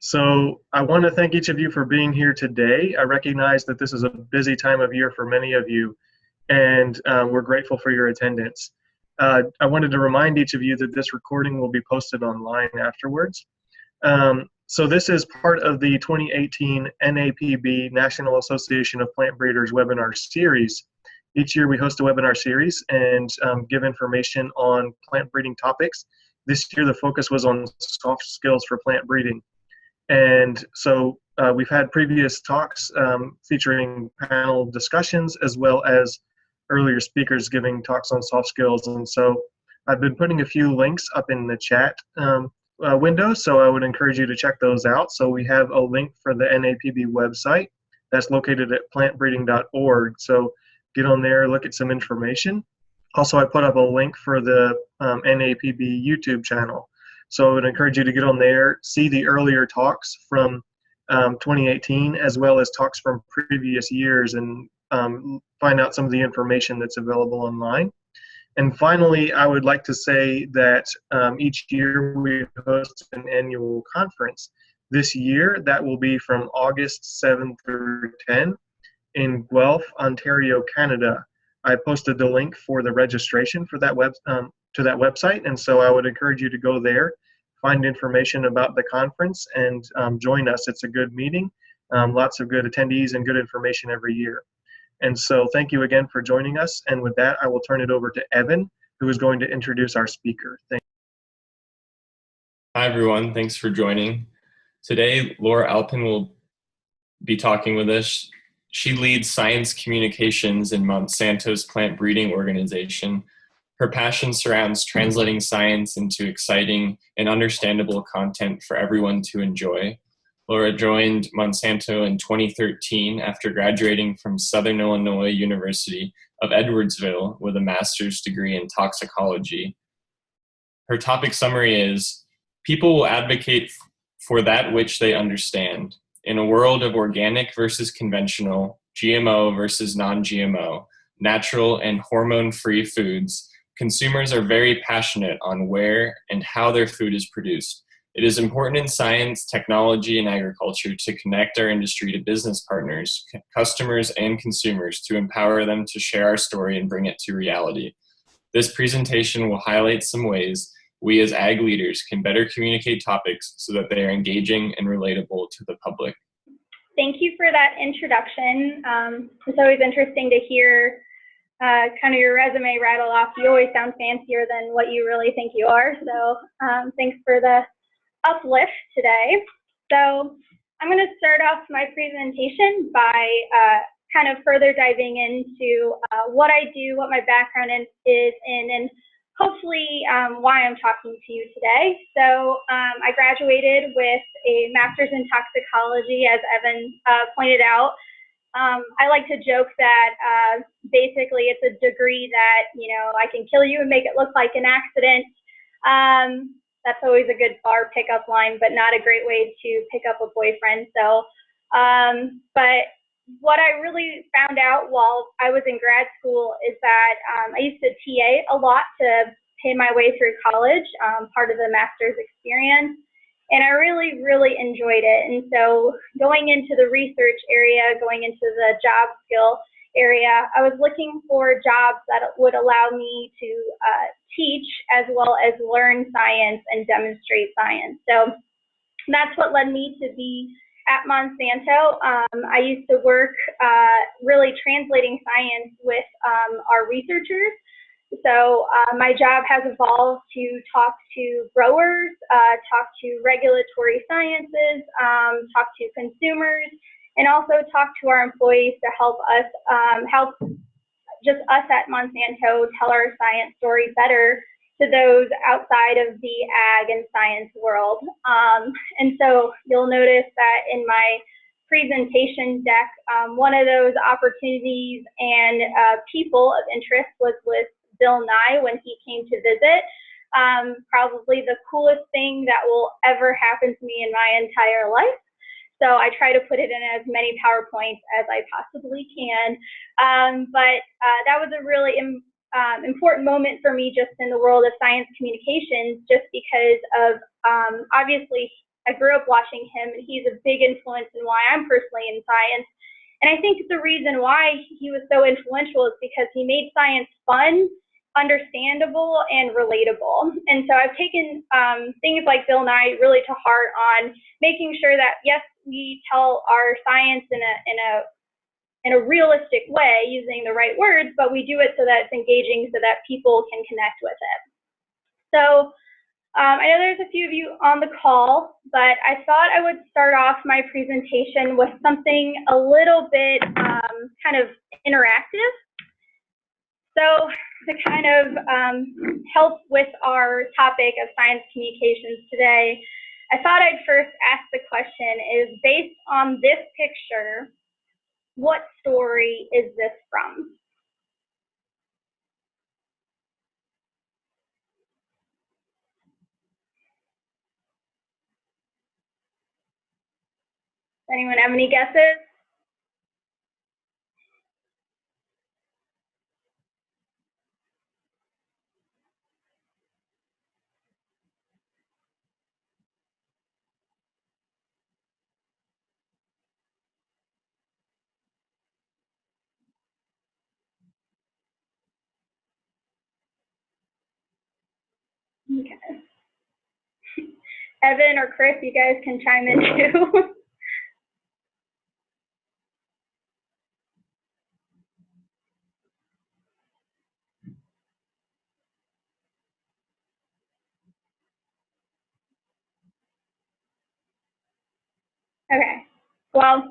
So I want to thank each of you for being here today. I recognize that this is a busy time of year for many of you, and we're grateful for your attendance. I wanted to remind each of you that this recording will be posted online afterwards. So this is part of the 2018 NAPB, National Association of Plant Breeders webinar series. Each year we host a webinar series and give information on plant breeding topics. This year the focus was on soft skills for plant breeding. And so we've had previous talks featuring panel discussions as well as earlier speakers giving talks on soft skills. And so I've been putting a few links up in the chat window, so I would encourage you to check those out. So we have a link for the NAPB website that's located at plantbreeding.org. So get on there, look at some information. Also, I put up a link for the NAPB YouTube channel. So I would encourage you to get on there, see the earlier talks from 2018, as well as talks from previous years, and find out some of the information that's available online. And finally, I would like to say that each year we host an annual conference. This year, that will be from August 7 through 10 in Guelph, Ontario, Canada. I posted the link for the registration for that to that website, and so I would encourage you to go there, find information about the conference, and join us. It's a good meeting, lots of good attendees and good information every year. And so thank you again for joining us. And with that, I will turn it over to Evan, who is going to introduce our speaker. Thank you. Hi, everyone. Thanks for joining. Today, Lara Alpen will be talking with us. She leads science communications in Monsanto's plant breeding organization. Her passion surrounds translating science into exciting and understandable content for everyone to enjoy. Lara joined Monsanto in 2013 after graduating from Southern Illinois University of Edwardsville with a master's degree in toxicology. Her topic summary is, people will advocate for that which they understand. In a world of organic versus conventional, GMO versus non-GMO, natural and hormone-free foods, consumers are very passionate on where and how their food is produced. It is important in science, technology, and agriculture to connect our industry to business partners, customers, and consumers to empower them to share our story and bring it to reality. This presentation will highlight some ways we as ag leaders can better communicate topics so that they are engaging and relatable to the public. Thank you for that introduction. It's always interesting to hear kind of your resume rattle off. You always sound fancier than what you really think you are. So thanks for the uplift today. So I'm going to start off my presentation by kind of further diving into what I do, what my background is in, and hopefully why I'm talking to you today. So I graduated with a master's in toxicology, as Evan pointed out. I like to joke that basically it's a degree that, you know, I can kill you and make it look like an accident. That's always a good bar pickup line, but not a great way to pick up a boyfriend. So, but what I really found out while I was in grad school is that I used to TA a lot to pay my way through college, part of the master's experience, and I really, really enjoyed it. And so going into the research area, going into the job skill area, I was looking for jobs that would allow me to teach as well as learn science and demonstrate science. So that's what led me to be at Monsanto. I used to work really translating science with our researchers. So my job has evolved to talk to growers, talk to regulatory sciences, talk to consumers, and also talk to our employees to help us, help just us at Monsanto tell our science story better to those outside of the ag and science world. And so you'll notice that in my presentation deck, one of those opportunities and people of interest was with Bill Nye when he came to visit. Probably the coolest thing that will ever happen to me in my entire life. So I try to put it in as many PowerPoints as I possibly can. But that was a really important moment for me just in the world of science communications, just because of obviously I grew up watching him, and he's a big influence in why I'm personally in science. And I think the reason why he was so influential is because he made science fun, understandable, and relatable. And so I've taken things like Bill Nye really to heart on making sure that, yes, we tell our science in a realistic way using the right words, but we do it so that it's engaging so that people can connect with it. So I know there's a few of you on the call, but I thought I would start off my presentation with something a little bit kind of interactive. So to kind of help with our topic of science communications today, I thought I'd first ask the question is, based on this picture, what story is this from? Anyone have any guesses? Okay. Evan or Chris, you guys can chime in too. Okay, well,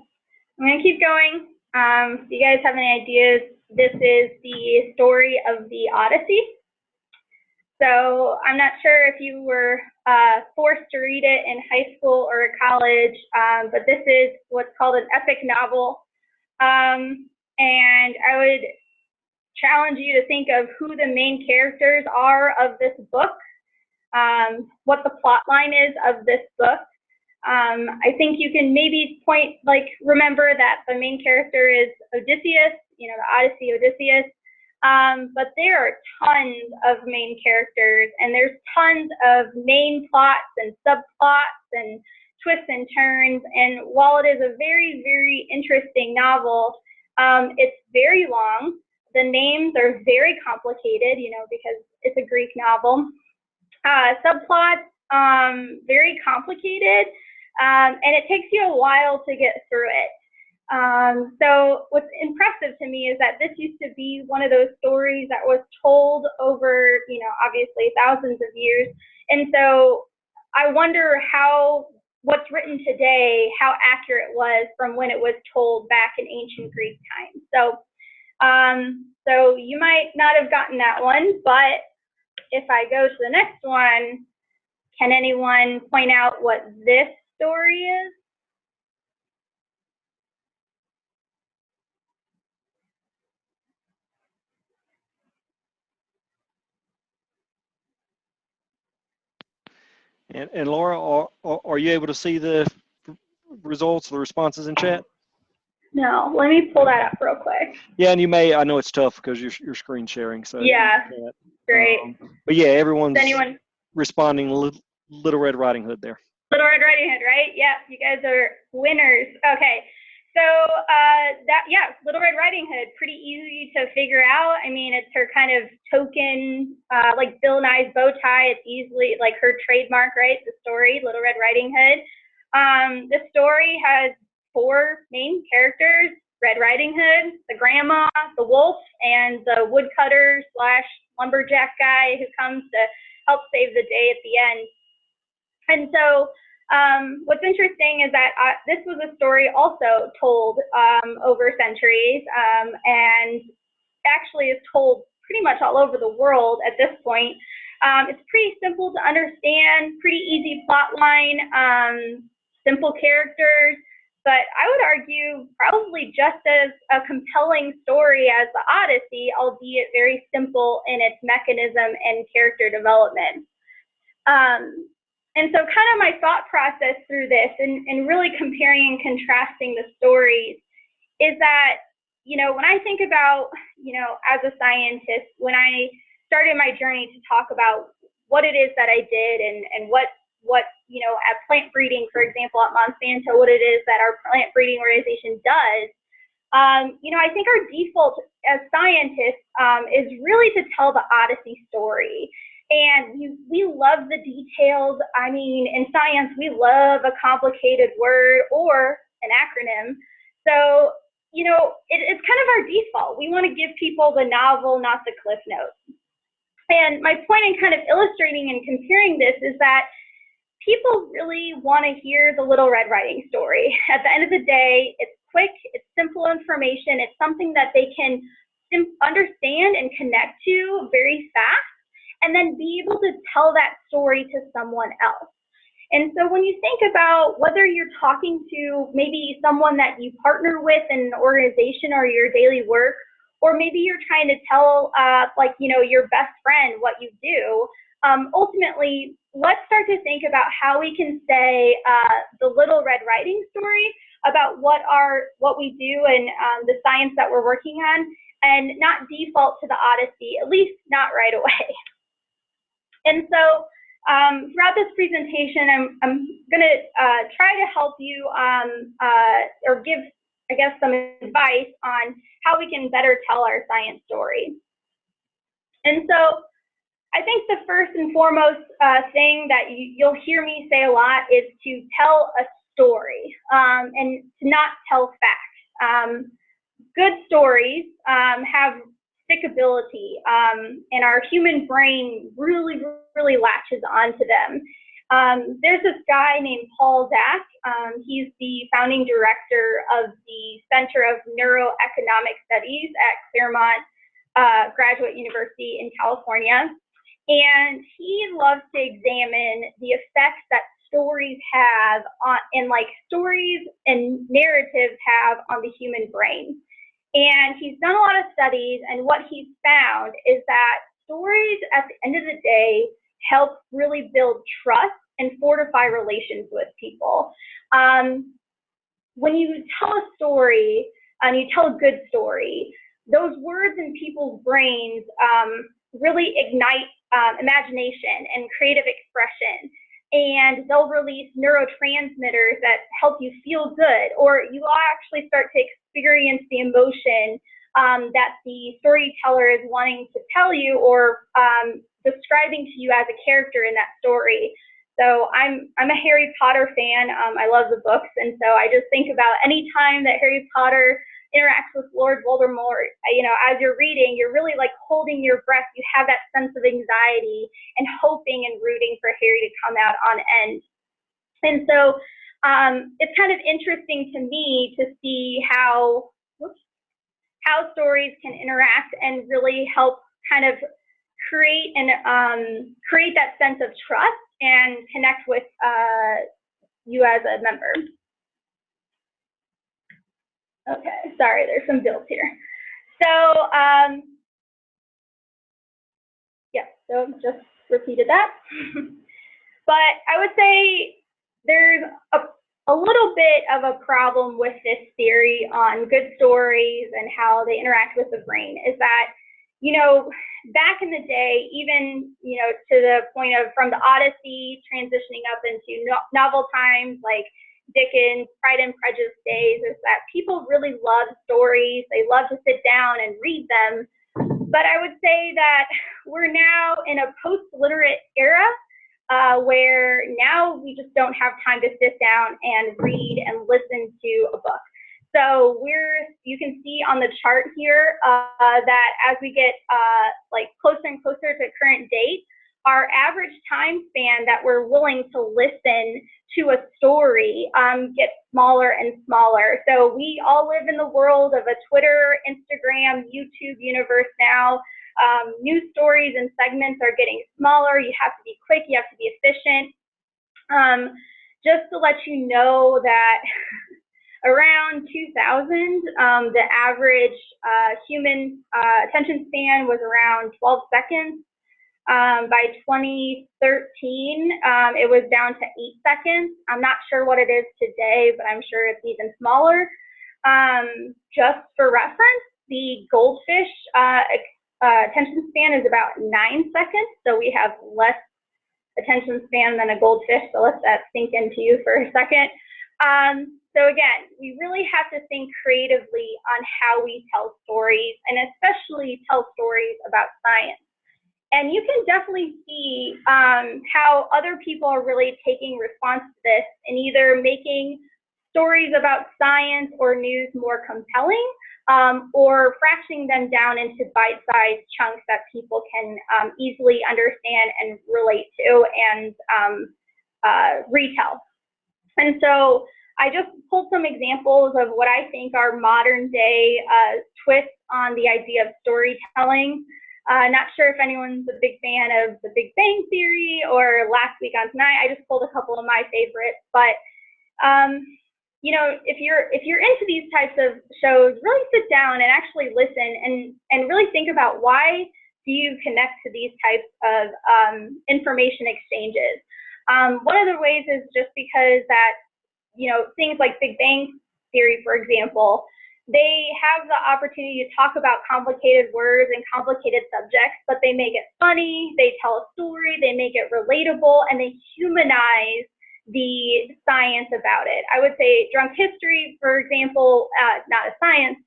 I'm going to keep going. If you guys have any ideas, this is the story of the Odyssey. So I'm not sure if you were forced to read it in high school or college, but this is what's called an epic novel. And I would challenge you to think of who the main characters are of this book, what the plot line is of this book. I think you can maybe remember that the main character is Odysseus, the Odyssey, Odysseus. But there are tons of main characters, and there's tons of main plots and subplots and twists and turns. And while it is a very, very interesting novel, it's very long. The names are very complicated, because it's a Greek novel. Subplots, very complicated. And it takes you a while to get through it. So what's impressive to me is that this used to be one of those stories that was told over, obviously thousands of years. And so I wonder what's written today, how accurate it was from when it was told back in ancient Greek times. So you might not have gotten that one, but if I go to the next one, can anyone point out what this story is? And Laura, are you able to see the results, the responses in chat? No, let me pull that up real quick. Yeah, and I know it's tough because you're screen sharing. So yeah, great. But yeah, everyone's responding. Little Red Riding Hood there. Little Red Riding Hood, right? Yeah, you guys are winners. Okay, so Little Red Riding Hood, pretty easy to figure out. I mean, it's her kind of token, like Bill Nye's bow tie. It's easily like her trademark, right? The story, Little Red Riding Hood. The story has 4 main characters: Red Riding Hood, the grandma, the wolf, and the woodcutter / lumberjack guy who comes to help save the day at the end. And so what's interesting is that this was a story also told over centuries, and actually is told pretty much all over the world at this point. It's pretty simple to understand, pretty easy plot line, simple characters, but I would argue probably just as a compelling story as the Odyssey, albeit very simple in its mechanism and character development. And so kind of my thought process through this and really comparing and contrasting the stories is that, when I think about, as a scientist, when I started my journey to talk about what it is that I did and what at plant breeding, for example, at Monsanto, what it is that our plant breeding organization does, I think our default as scientists is really to tell the Odyssey story. And we love the details. I mean, in science, we love a complicated word or an acronym. So, it's kind of our default. We want to give people the novel, not the cliff notes. And my point in kind of illustrating and comparing this is that people really want to hear the Little Red Riding story. At the end of the day, it's quick, it's simple information, it's something that they can understand and connect to very fast, and then be able to tell that story to someone else. And so when you think about whether you're talking to maybe someone that you partner with in an organization or your daily work, or maybe you're trying to tell your best friend what you do, ultimately, let's start to think about how we can say the Little Red Riding story about what we do and the science that we're working on, and not default to the Odyssey, at least not right away. And so throughout this presentation, I'm going to try to help you or give, I guess, some advice on how we can better tell our science story. And so I think the first and foremost thing that you'll hear me say a lot is to tell a story and to not tell facts. Good stories have stickability, and our human brain really latches onto them. There's this guy named Paul Zak. He's the founding director of the Center of Neuroeconomic Studies at Claremont Graduate University in California. And he loves to examine the effects that stories have on, and stories and narratives have on the human brain. And he's done a lot of studies, and what he's found is that stories at the end of the day help really build trust and fortify relations with people. When you tell a story, and you tell a good story, those words in people's brains really ignite imagination and creative expression. And they'll release neurotransmitters that help you feel good, or you will actually start to experience the emotion that the storyteller is wanting to tell you, or describing to you as a character in that story. So I'm a Harry Potter fan. I love the books, and so I just think about any time that Harry Potter interacts with Lord Voldemort, as you're reading, you're really holding your breath. You have that sense of anxiety and hoping and rooting for Harry to come out on end. And so it's kind of interesting to me to see how stories can interact and really help kind of create that sense of trust and connect with you as a member. Okay, sorry, there's some bills here. So, so just repeated that. But I would say there's a little bit of a problem with this theory on good stories and how they interact with the brain, is that, back in the day, even, to the point of from the Odyssey transitioning up into novel times like Dickens' Pride and Prejudice days, is that people really love stories. They love to sit down and read them. But I would say that we're now in a post-literate era where now we just don't have time to sit down and read and listen to a book. So you can see on the chart here that as we get closer and closer to current date, our average time span that we're willing to listen to a story gets smaller and smaller. So we all live in the world of a Twitter, Instagram, YouTube universe now. News stories and segments are getting smaller. You have to be quick, you have to be efficient. Just to let you know that around 2000, the average human attention span was around 12 seconds. By 2013, it was down to 8 seconds. I'm not sure what it is today, but I'm sure it's even smaller. Just for reference, the goldfish attention span is about 9 seconds, so we have less attention span than a goldfish, so let that sink into you for a second. So again, we really have to think creatively on how we tell stories, and especially tell stories about science. And you can definitely see how other people are really taking response to this and either making stories about science or news more compelling, or fractioning them down into bite-sized chunks that people can easily understand and relate to and retell. And so I just pulled some examples of what I think are modern day twists on the idea of storytelling. Not sure if anyone's a big fan of The Big Bang Theory or Last Week on Tonight. I just pulled a couple of my favorites, but you know, if you're into these types of shows, really sit down and actually listen and really think about why do you connect to these types of information exchanges. One of the ways is just because that, you know, things like Big Bang Theory, for example, they have the opportunity to talk about complicated words and complicated subjects, but they make it funny, they tell a story, they make it relatable, and they humanize the science about it. I would say Drunk History, for example, not a science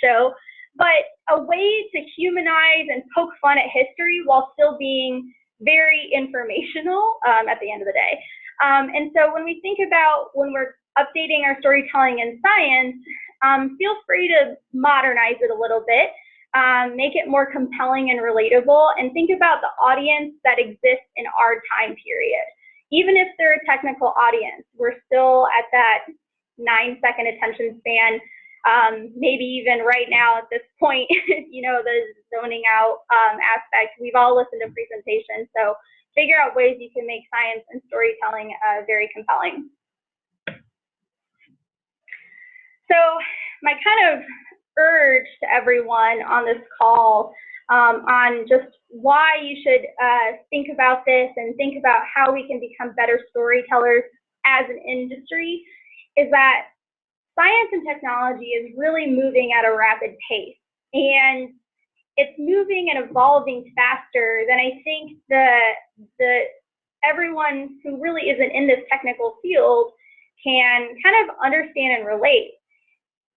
show, but a way to humanize and poke fun at history while still being very informational at the end of the day. And so when we think about when we're updating our storytelling in science, feel free to modernize it a little bit, make it more compelling and relatable, and think about the audience that exists in our time period. Even if they're a technical audience, we're still at that 9-second attention span. Maybe even right now at this point, you know, the zoning out aspect. We've all listened to presentations, so figure out ways you can make science and storytelling very compelling. So my kind of urge to everyone on this call on just why you should think about this and think about how we can become better storytellers as an industry is that science and technology is really moving at a rapid pace, and it's moving and evolving faster than I think everyone who really isn't in this technical field can kind of understand and relate.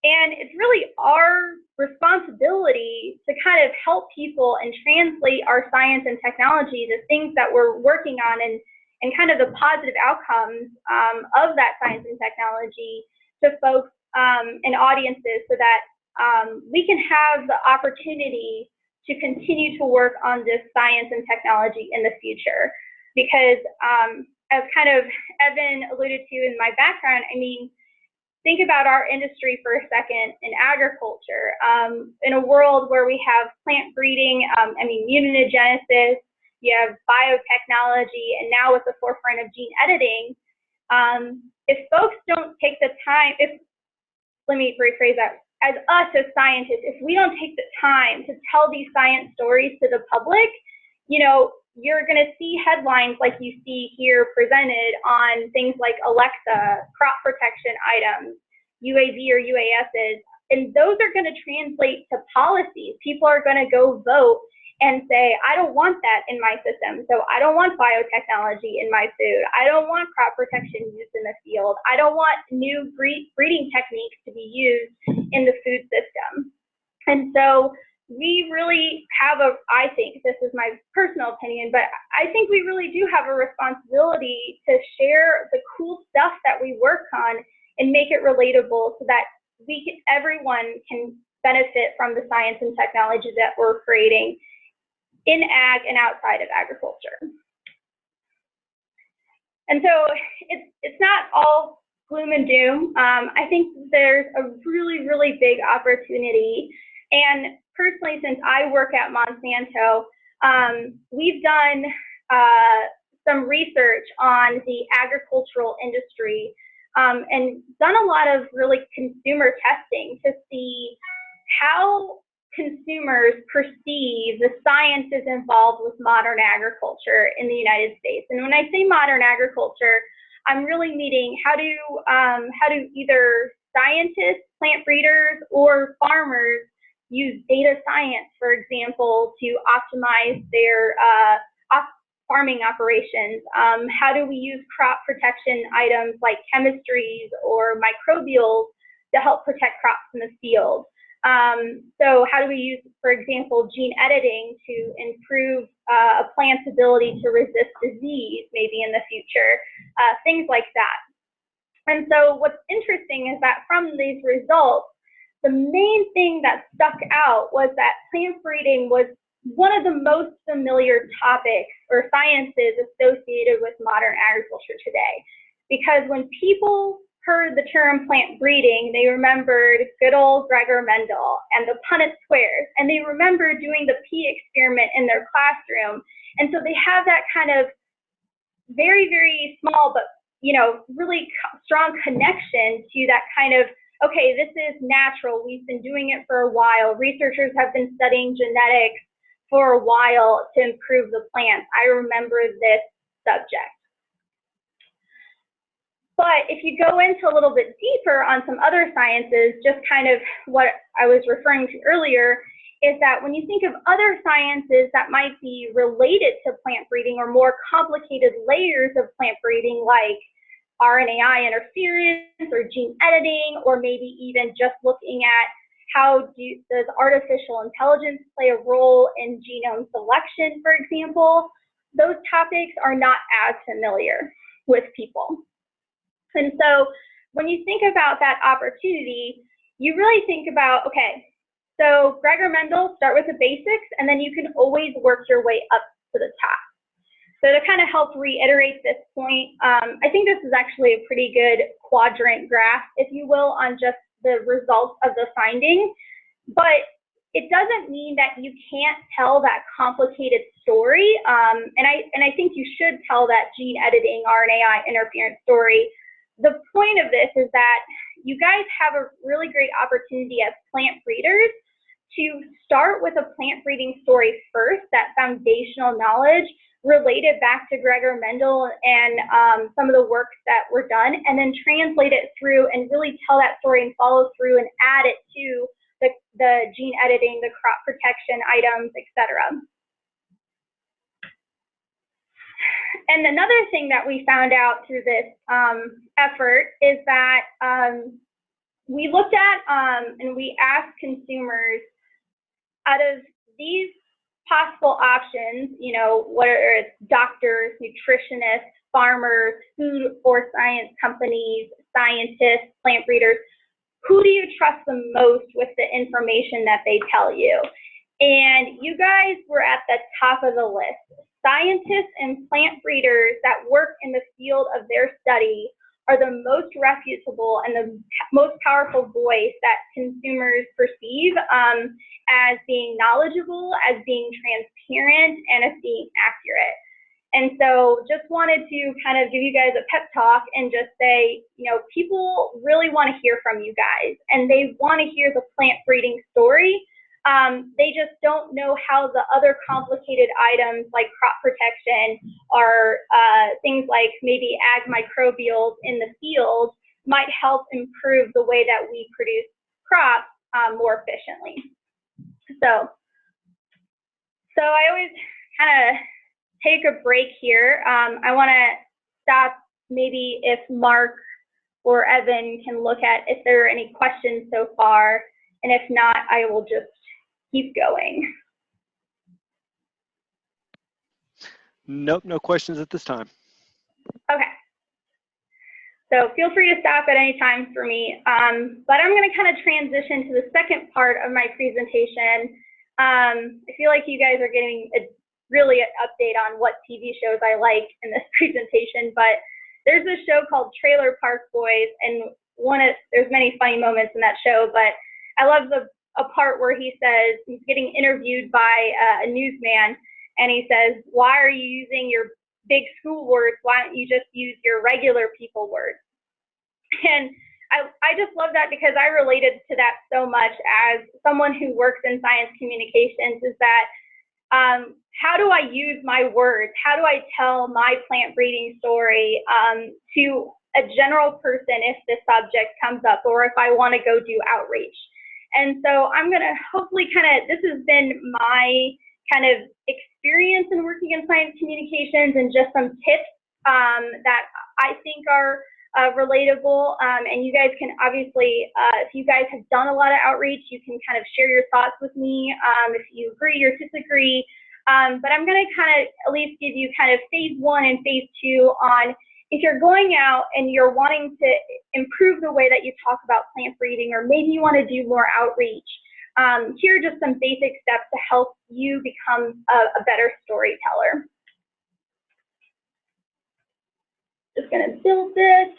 And it's really our responsibility to kind of help people and translate our science and technology, the things that we're working on, and kind of the positive outcomes of that science and technology to folks and audiences so that we can have the opportunity to continue to work on this science and technology in the future. Because as kind of Evan alluded to in my background, I mean, think about our industry for a second in agriculture. In a world where we have plant breeding, mutagenesis, you have biotechnology, and now with the forefront of gene editing, if folks don't take the time, let me rephrase that, as us as scientists, if we don't take the time to tell these science stories to the public, you know, you're going to see headlines like you see here presented on things like Alexa, crop protection items, UAV or UASs, and those are going to translate to policies. People are going to go vote and say, I don't want that in my system. So I don't want biotechnology in my food. I don't want crop protection used in the field. I don't want new breeding techniques to be used in the food system. And so we really have I think, this is my personal opinion, but I think we really do have a responsibility to share the cool stuff that we work on and make it relatable so that everyone can benefit from the science and technology that we're creating in ag and outside of agriculture. And so it's not all gloom and doom. I think there's a really, really big opportunity. And personally, since I work at Monsanto, we've done some research on the agricultural industry and done a lot of really consumer testing to see how consumers perceive the sciences involved with modern agriculture in the United States. And when I say modern agriculture, I'm really meaning how do either scientists, plant breeders, or farmers use data science, for example, to optimize their farming operations? How do we use crop protection items like chemistries or microbials to help protect crops in the field? So how do we use, for example, gene editing to improve a plant's ability to resist disease maybe in the future? Things like that. And so what's interesting is that from these results, the main thing that stuck out was that plant breeding was one of the most familiar topics or sciences associated with modern agriculture today. Because when people heard the term plant breeding, they remembered good old Gregor Mendel and the Punnett squares, and they remember doing the pea experiment in their classroom. And so they have that kind of very, very small, but really strong connection to that kind of, okay, this is natural. We've been doing it for a while. Researchers have been studying genetics for a while to improve the plants. I remember this subject. But if you go into a little bit deeper on some other sciences, just kind of what I was referring to earlier, is that when you think of other sciences that might be related to plant breeding or more complicated layers of plant breeding, like RNAi interference or gene editing, or maybe even just looking at how does artificial intelligence play a role in genome selection, for example, those topics are not as familiar with people. And so when you think about that opportunity, you really think about, okay, so Gregor Mendel, start with the basics, and then you can always work your way up to the top. So to kind of help reiterate this point, I think this is actually a pretty good quadrant graph, if you will, on just the results of the finding. But it doesn't mean that you can't tell that complicated story. And I think you should tell that gene editing, RNAi interference story. The point of this is that you guys have a really great opportunity as plant breeders to start with a plant breeding story first, that foundational knowledge related back to Gregor Mendel and some of the works that were done, and then translate it through and really tell that story and follow through and add it to the gene editing, the crop protection items, etc. And another thing that we found out through this effort is that we looked at and we asked consumers, out of these possible options, whether it's doctors, nutritionists, farmers, food or science companies, scientists, plant breeders, who do you trust the most with the information that they tell you? And you guys were at the top of the list. Scientists and plant breeders that work in the field of their study are the most reputable and the most powerful voice that consumers perceive as being knowledgeable, as being transparent, and as being accurate. And so just wanted to kind of give you guys a pep talk and just say, people really want to hear from you guys, and they want to hear the plant breeding story. They just don't know how the other complicated items like crop protection or things like maybe ag microbials in the field might help improve the way that we produce crops more efficiently. So I always kind of take a break here. I want to stop maybe if Mark or Evan can look at if there are any questions so far, and if not, I will just keep going. Nope, no questions at this time. Okay. So feel free to stop at any time for me. But I'm going to kind of transition to the second part of my presentation. I feel like you guys are getting really an update on what TV shows I like in this presentation, but there's this show called Trailer Park Boys, and there's many funny moments in that show, but I love a part where he says, he's getting interviewed by a newsman, and he says, why are you using your big school words? Why don't you just use your regular people words? And I just love that because I related to that so much as someone who works in science communications, is that how do I use my words? How do I tell my plant breeding story to a general person if the subject comes up, or if I want to go do outreach? And so I'm going to hopefully this has been my kind of experience in working in science communications and just some tips that I think are relatable. And you guys can obviously, if you guys have done a lot of outreach, you can kind of share your thoughts with me if you agree or disagree. But I'm going to kind of at least give you kind of phase 1 and phase 2 on if you're going out and you're wanting to improve the way that you talk about plant breeding, or maybe you want to do more outreach. Here are just some basic steps to help you become a better storyteller. Just going to build this.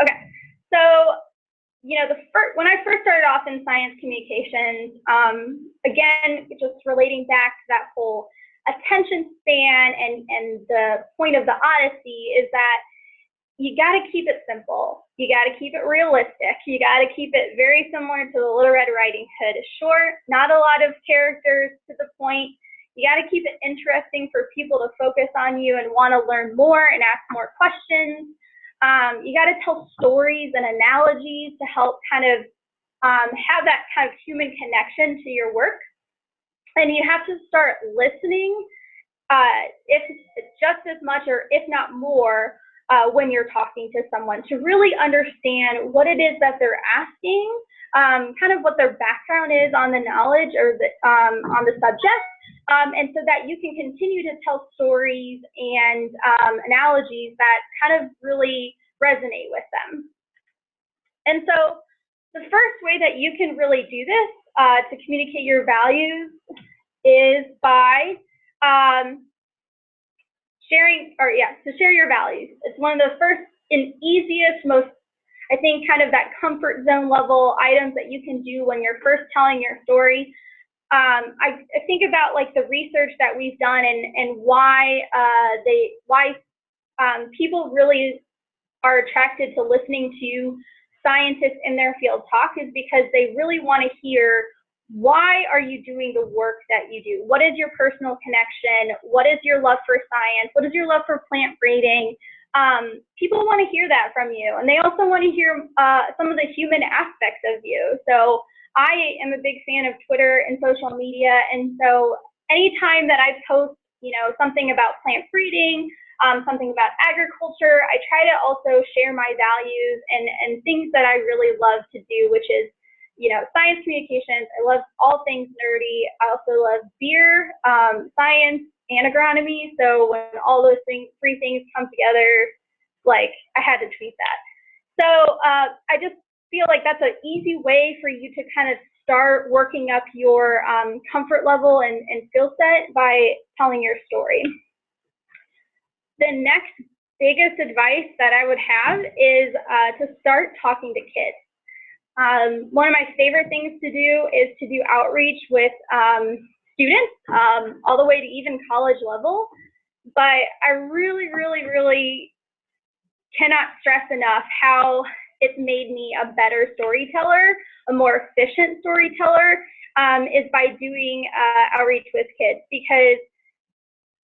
Okay, so when I first started off in science communications, again, just relating back to that whole attention span and the point of the Odyssey is that you got to keep it simple. You got to keep it realistic. You got to keep it very similar to the Little Red Riding Hood. Short, not a lot of characters, to the point. You got to keep it interesting for people to focus on you and want to learn more and ask more questions. You got to tell stories and analogies to help kind of have that kind of human connection to your work. And you have to start listening, if just as much or if not more, when you're talking to someone, to really understand what it is that they're asking, kind of what their background is on the knowledge or on the subject, and so that you can continue to tell stories and analogies that kind of really resonate with them. And so the first way that you can really do this to communicate your values is by share your values. It's one of the first and easiest, most, I think, kind of that comfort zone level items that you can do when you're first telling your story. I think about like the research that we've done and why people really are attracted to listening to scientists in their field talk is because they really want to hear, why are you doing the work that you do? What is your personal connection? What is your love for science? What is your love for plant breeding? People want to hear that from you, and they also want to hear some of the human aspects of you. So I am a big fan of Twitter and social media, and so anytime that I post, something about plant breeding, something about agriculture, I try to also share my values and things that I really love to do, which is science communications. I love all things nerdy. I also love beer, science, and agronomy. So when all those three things come together, like, I had to tweet that. So I just feel like that's an easy way for you to kind of start working up your comfort level and skill set by telling your story. The next biggest advice that I would have is to start talking to kids. One of my favorite things to do is to do outreach with students, all the way to even college level. But I really, really, really cannot stress enough how it's made me a better storyteller, a more efficient storyteller, is by doing outreach with kids. Because,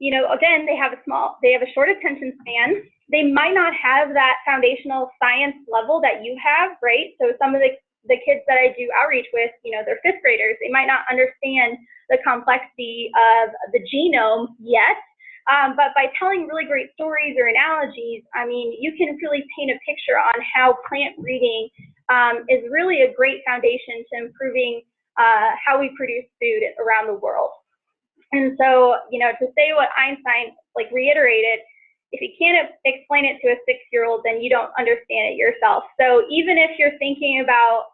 again, they have a short attention span. They might not have that foundational science level that you have, right? So some of the kids that I do outreach with, they're 5th graders. They might not understand the complexity of the genome yet, but by telling really great stories or analogies, I mean, you can really paint a picture on how plant breeding is really a great foundation to improving how we produce food around the world. And so, to say what Einstein reiterated, if you can't explain it to a 6-year-old, then you don't understand it yourself. So even if you're thinking about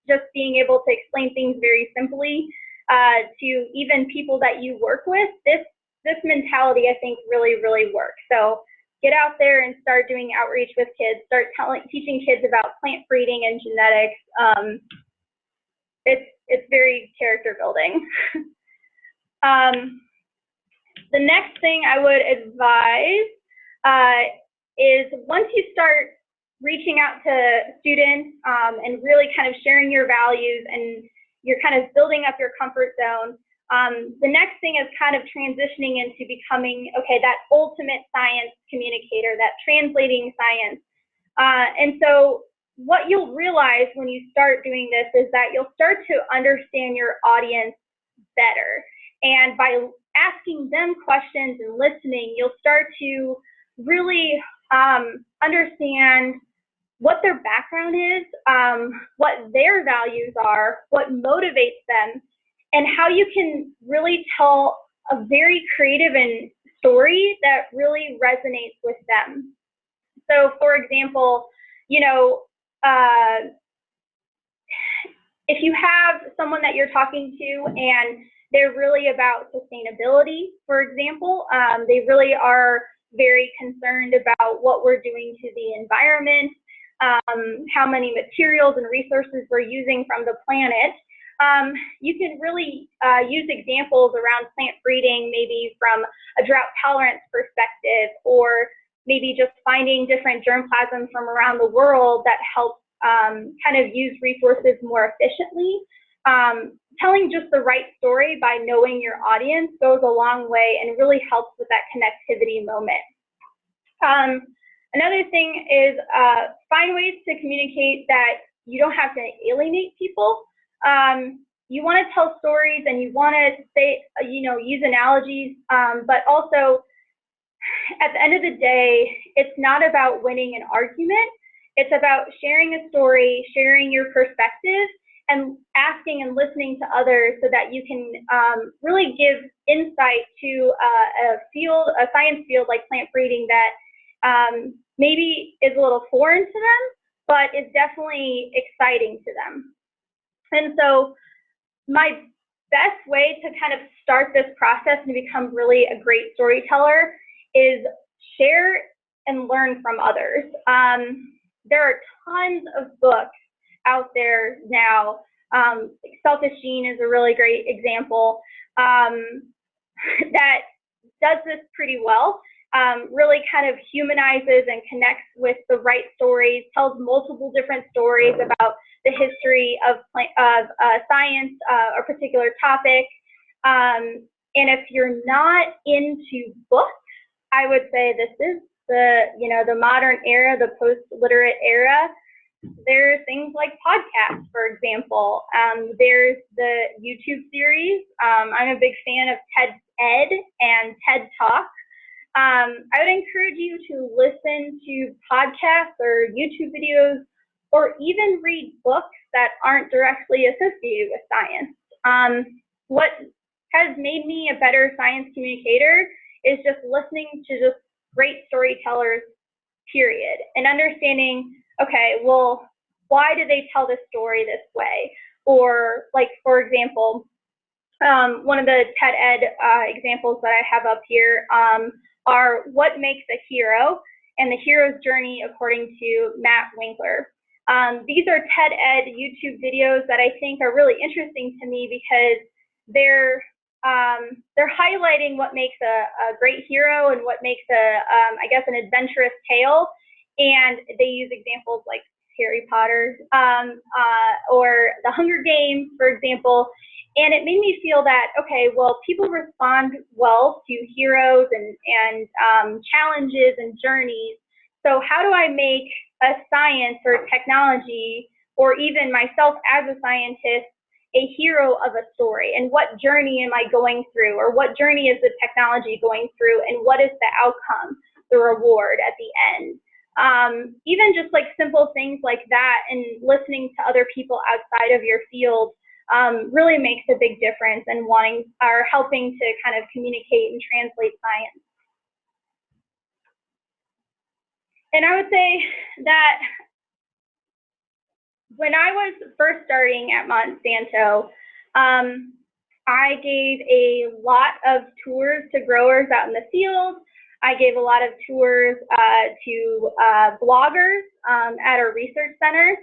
just being able to explain things very simply to even people that you work with, this mentality, I think, really, really works. So get out there and start doing outreach with kids. Start teaching kids about plant breeding and genetics. It's very character building. The next thing I would advise is, once you start reaching out to students and really kind of sharing your values and you're kind of building up your comfort zone, the next thing is kind of transitioning into becoming, that ultimate science communicator, that translating science. And so what you'll realize when you start doing this is that you'll start to understand your audience better. And by asking them questions and listening, you'll start to really understand what their background is, what their values are, what motivates them, and how you can really tell a very creative and story that really resonates with them. So, for example, you know, if you have someone that you're talking to and they're really about sustainability, for example, they really are very concerned about what we're doing to the environment, how many materials and resources we're using from the planet. You can really use examples around plant breeding, maybe from a drought tolerance perspective, or maybe just finding different germplasm from around the world that help kind of use resources more efficiently. Telling just the right story by knowing your audience goes a long way and really helps with that connectivity moment. Another thing is find ways to communicate that you don't have to alienate people. You want to tell stories and you want to say, use analogies, but also at the end of the day, it's not about winning an argument. It's about sharing a story, sharing your perspective, and asking and listening to others so that you can really give insight to a science field like plant breeding that maybe is a little foreign to them, but is definitely exciting to them. And so my best way to kind of start this process and become really a great storyteller is share and learn from others. There are tons of books out there now. Selfish Gene is a really great example that does this pretty well. Really kind of humanizes and connects with the right stories, tells multiple different stories about the history of science, or particular topic. And if you're not into books, I would say this is the modern era, the post-literate era. There's things like podcasts, for example. There's the YouTube series. I'm a big fan of TED Ed and TED Talk. I would encourage you to listen to podcasts or YouTube videos, or even read books that aren't directly associated with science. What has made me a better science communicator is just listening to just great storytellers, period, and understanding, okay, well, why do they tell this story this way? Or, like, for example, one of the TED Ed examples that I have up here are what makes a hero and the hero's journey according to Matt Winkler. These are TED Ed YouTube videos that I think are really interesting to me because they're highlighting what makes a great hero and what makes I guess, an adventurous tale. And they use examples like Harry Potter or the Hunger Games, for example. And it made me feel that, okay, well, people respond well to heroes and challenges and journeys. So how do I make a science or technology, or even myself as a scientist, a hero of a story? And what journey am I going through? Or what journey is the technology going through? And what is the outcome, the reward at the end? Even just like simple things like that, and listening to other people outside of your field really makes a big difference in helping to kind of communicate and translate science. And I would say that when I was first starting at Monsanto, I gave a lot of tours to growers out in the field. I gave a lot of tours to bloggers at our research center.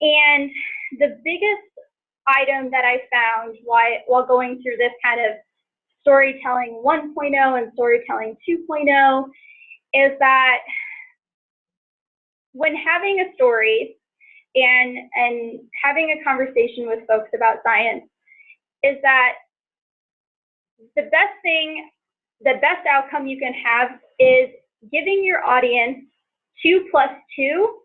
And the biggest item that I found while going through this kind of storytelling 1.0 and storytelling 2.0 is that when having a story and having a conversation with folks about science, is that the best outcome you can have is giving your audience 2 + 2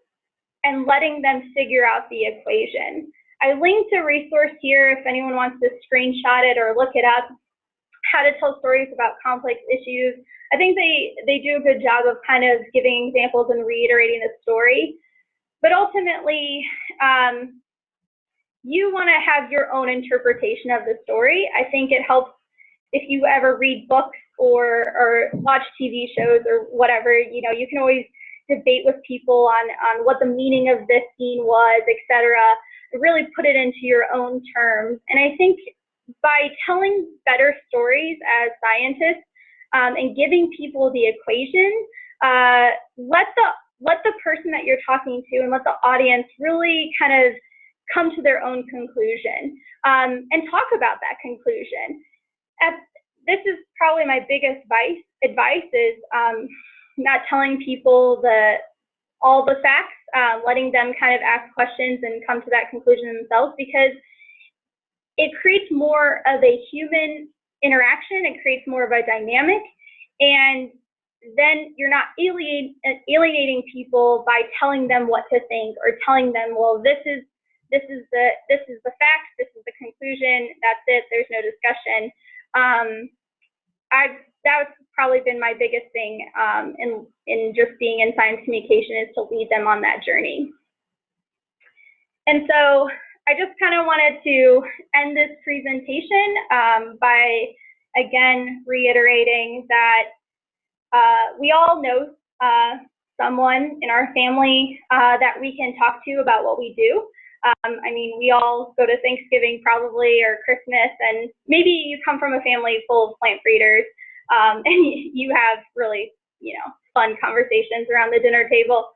and letting them figure out the equation. I linked a resource here if anyone wants to screenshot it or look it up, how to tell stories about complex issues. I think they do a good job of kind of giving examples and reiterating the story. But ultimately, you want to have your own interpretation of the story. I think it helps if you ever read books or watch TV shows or whatever, you know, you can always debate with people on what the meaning of this scene was, etc. Really put it into your own terms. And I think by telling better stories as scientists and giving people the equation, let the person that you're talking to and let the audience really kind of come to their own conclusion and talk about that conclusion. This is probably my biggest advice is not telling people all the facts, letting them kind of ask questions and come to that conclusion themselves, because it creates more of a human interaction, it creates more of a dynamic, and then you're not alienating people by telling them what to think or telling them, well, this is the facts, this is the conclusion, that's it, there's no discussion. That's probably been my biggest thing in just being in science communication, is to lead them on that journey. And so I just kind of wanted to end this presentation by, again, reiterating that we all know someone in our family that we can talk to about what we do. I mean, we all go to Thanksgiving probably, or Christmas, and maybe you come from a family full of plant breeders, and you have really, you know, fun conversations around the dinner table.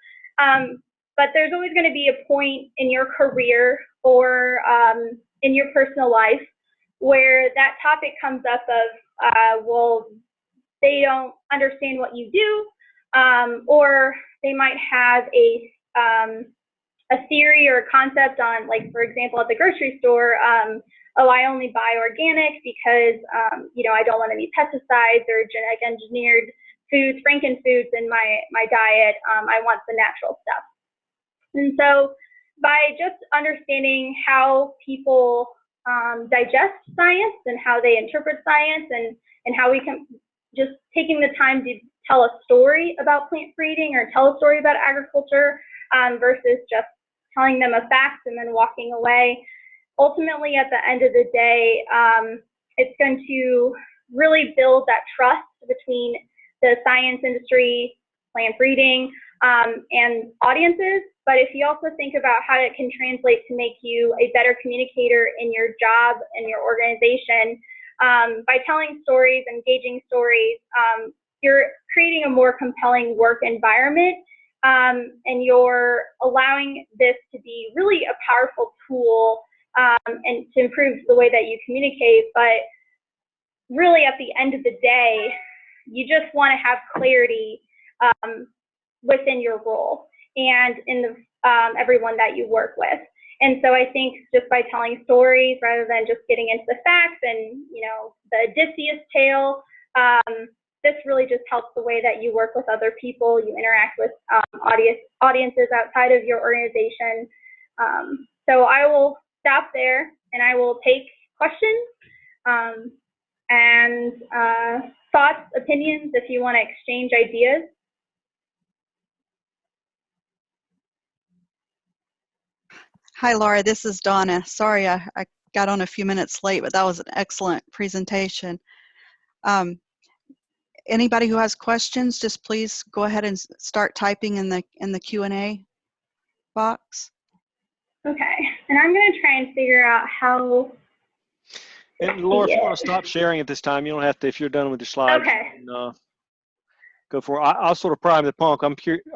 But there's always going to be a point in your career or in your personal life where that topic comes up of, well, they don't understand what you do, or they might have a theory or a concept on, like, for example, at the grocery store, oh, I only buy organic because, you know, I don't want any pesticides or genetic engineered foods, frankenfoods in my diet. I want the natural stuff. And so by just understanding how people digest science and how they interpret science, and how we can just taking the time to tell a story about plant breeding or tell a story about agriculture versus just telling them a fact and then walking away. Ultimately, at the end of the day, it's going to really build that trust between the science industry, plant breeding, and audiences. But if you also think about how it can translate to make you a better communicator in your job and your organization, by telling stories, engaging stories, you're creating a more compelling work environment, and you're allowing this to be really a powerful tool and to improve the way that you communicate. But really, at the end of the day, you just want to have clarity within your role and in the everyone that you work with. And so I think just by telling stories rather than just getting into the facts and, you know, the Odysseus tale, this really just helps the way that you work with other people, you interact with audiences outside of your organization. So I will stop there and I will take questions and thoughts, opinions, if you want to exchange ideas. Hi, Laura. This is Donna. Sorry, I got on a few minutes late, but that was an excellent presentation. Anybody who has questions, just please go ahead and start typing in the Q&A box. Okay, and I'm going to try and figure out how. And Laura, if you want to stop sharing at this time, you don't have to. If you're done with your slides, okay. Go for it. I'll sort of prime the pump.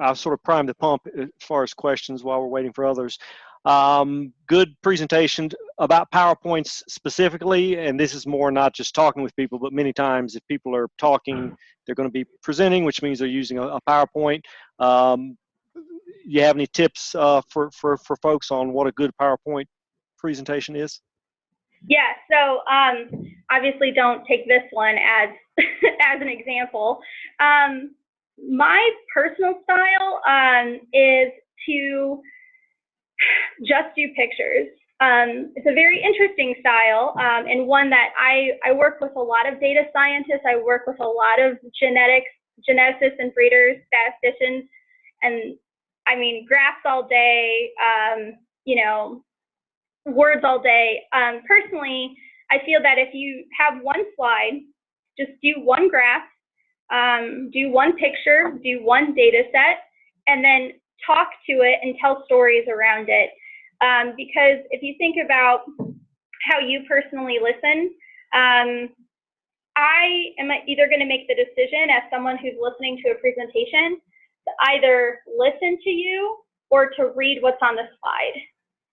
I'll sort of prime the pump as far as questions while we're waiting for others. Good presentation about PowerPoints specifically, and this is more not just talking with people, but many times if people are talking, they're going to be presenting, which means they're using a PowerPoint. You have any tips for folks on what a good PowerPoint presentation is? Yeah, so obviously don't take this one as as an example. My personal style is to just do pictures. It's a very interesting style, and one that I work with a lot of data scientists. I work with a lot of geneticists and breeders, statisticians, and I mean, graphs all day, words all day. Personally, I feel that if you have one slide, just do one graph, do one picture, do one data set, and then talk to it and tell stories around it. Because if you think about how you personally listen, I am either going to make the decision as someone who's listening to a presentation to either listen to you or to read what's on the slide.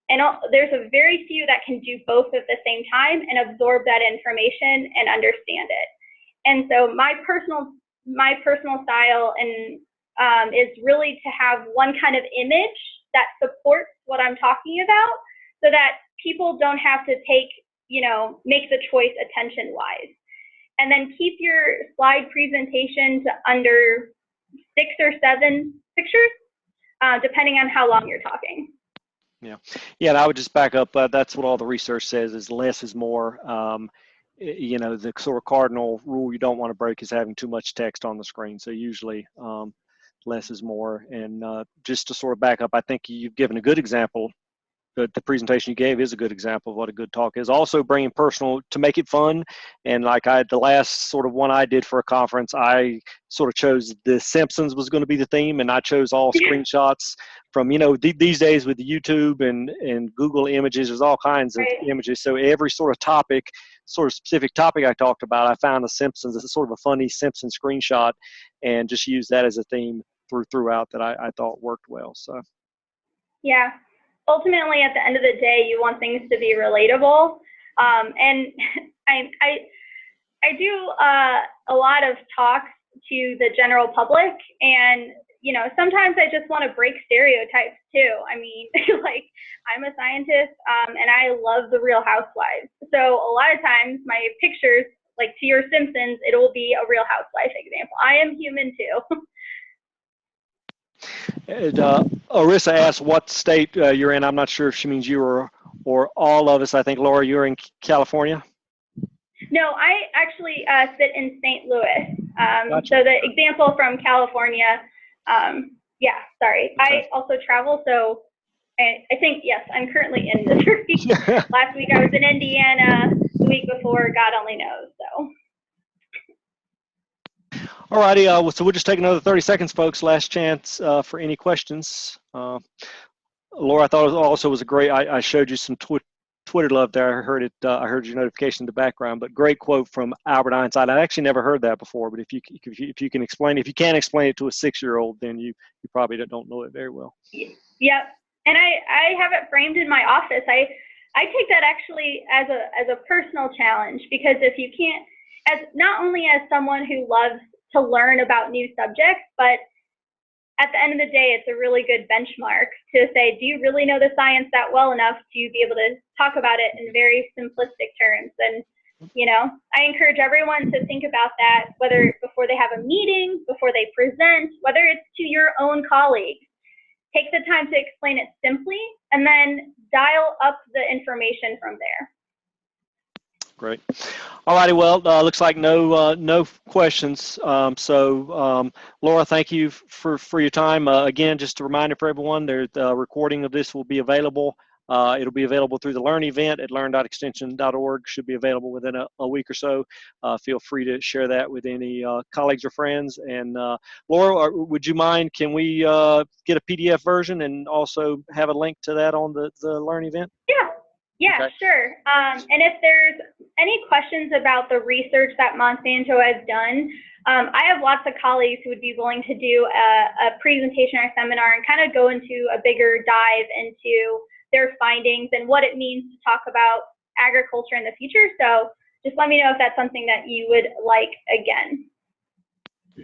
And there's a very few that can do both at the same time and absorb that information and understand it. And so my personal style and is really to have one kind of image that supports what I'm talking about, so that people don't have to make the choice attention-wise. And then keep your slide presentation to under 6 or 7 pictures, depending on how long you're talking. Yeah, and I would just back up. That's what all the research says: is less is more. The sort of cardinal rule you don't want to break is having too much text on the screen. So usually, less is more. And just to sort of back up, I think you've given a good example. The presentation you gave is a good example of what a good talk is. Also bringing personal to make it fun. And like the last sort of one I did for a conference, I sort of chose The Simpsons was going to be the theme, and I chose all screenshots from, these days with YouTube and Google Images, there's all kinds of images. So every sort of specific topic I talked about, I found The Simpsons as a sort of a funny Simpsons screenshot and just used that as a theme throughout that I thought worked well. So. Yeah. Ultimately, at the end of the day, you want things to be relatable. And I do a lot of talks to the general public, and sometimes I just want to break stereotypes too. I mean, like, I'm a scientist, and I love the Real Housewives. So a lot of times my pictures, like to your Simpsons, it will be a Real Housewife example. I am human too. Arissa asked what state you're in. I'm not sure if she means you or all of us. I think, Laura, you're in California? No, I actually sit in St. Louis. Gotcha. So the example from California, sorry. Okay. I also travel, so I think, yes, I'm currently in Missouri. Last week I was in Indiana. The week before, God only knows, so. All righty, so we'll just take another 30 seconds, folks. Last chance for any questions. Laura, I thought it also was a great, I showed you some Twitter love there. I heard it. I heard your notification in the background, but great quote from Albert Einstein. I actually never heard that before, but if you can explain, if you can't explain it to a 6-year-old, then you probably don't know it very well. Yep, and I have it framed in my office. I take that actually as a personal challenge, because if you can't, as not only as someone who loves to learn about new subjects, but at the end of the day, it's a really good benchmark to say, do you really know the science that well enough to be able to talk about it in very simplistic terms? And, I encourage everyone to think about that, whether before they have a meeting, before they present, whether it's to your own colleagues. Take the time to explain it simply, and then dial up the information from there. Great. All righty. Well, looks like no questions. Laura, thank you for your time. Again, just a reminder for everyone, the recording of this will be available. It'll be available through the Learn event at learn.extension.org. Should be available within a week or so. Feel free to share that with any colleagues or friends. And Laura, would you mind, can we get a PDF version and also have a link to that on the Learn event? Yeah, okay. Sure. And if there's any questions about the research that Monsanto has done, I have lots of colleagues who would be willing to do a presentation or seminar and kind of go into a bigger dive into their findings and what it means to talk about agriculture in the future. So just let me know if that's something that you would like again.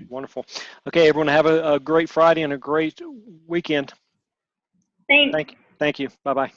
Wonderful. Okay, everyone, have a great Friday and a great weekend. Thanks. Thank you. Bye-bye.